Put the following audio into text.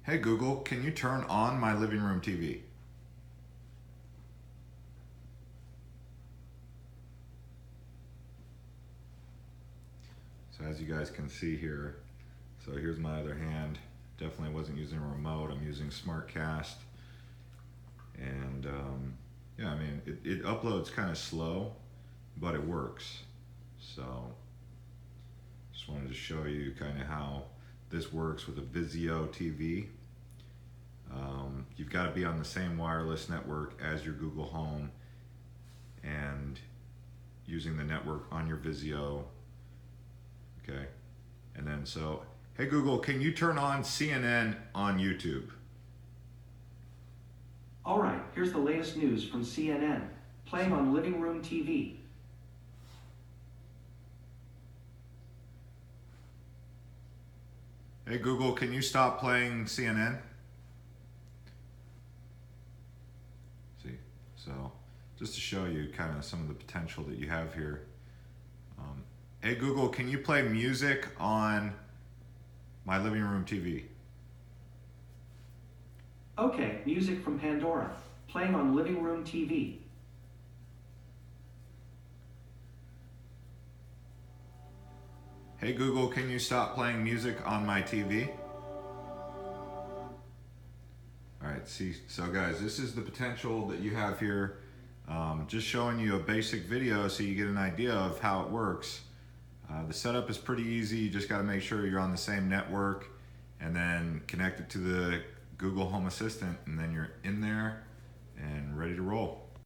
Hey Google, can you turn on my living room TV? So as you guys can see here, so here's my other hand. Definitely wasn't using a remote, I'm using SmartCast. And yeah, I mean, it uploads kind of slow, but it works. So just wanted to show you kind of how this works with a Vizio TV. You've got to be on the same wireless network as your Google Home and using the network on your Vizio. Okay, and then so, hey Google, can you turn on CNN on YouTube? All right, here's the latest news from CNN, playing on living room TV. Hey Google, can you stop playing CNN? See, so just to show you kind of some of the potential that you have here. Hey Google, can you play music on my living room TV? Okay, music from Pandora, playing on living room TV. Hey Google, can you stop playing music on my TV? All right, see, so guys, this is the potential that you have here. Just showing you a basic video so you get an idea of how it works. The setup is pretty easy. You just got to make sure you're on the same network and then connect it to the Google Home Assistant, and then you're in there and ready to roll.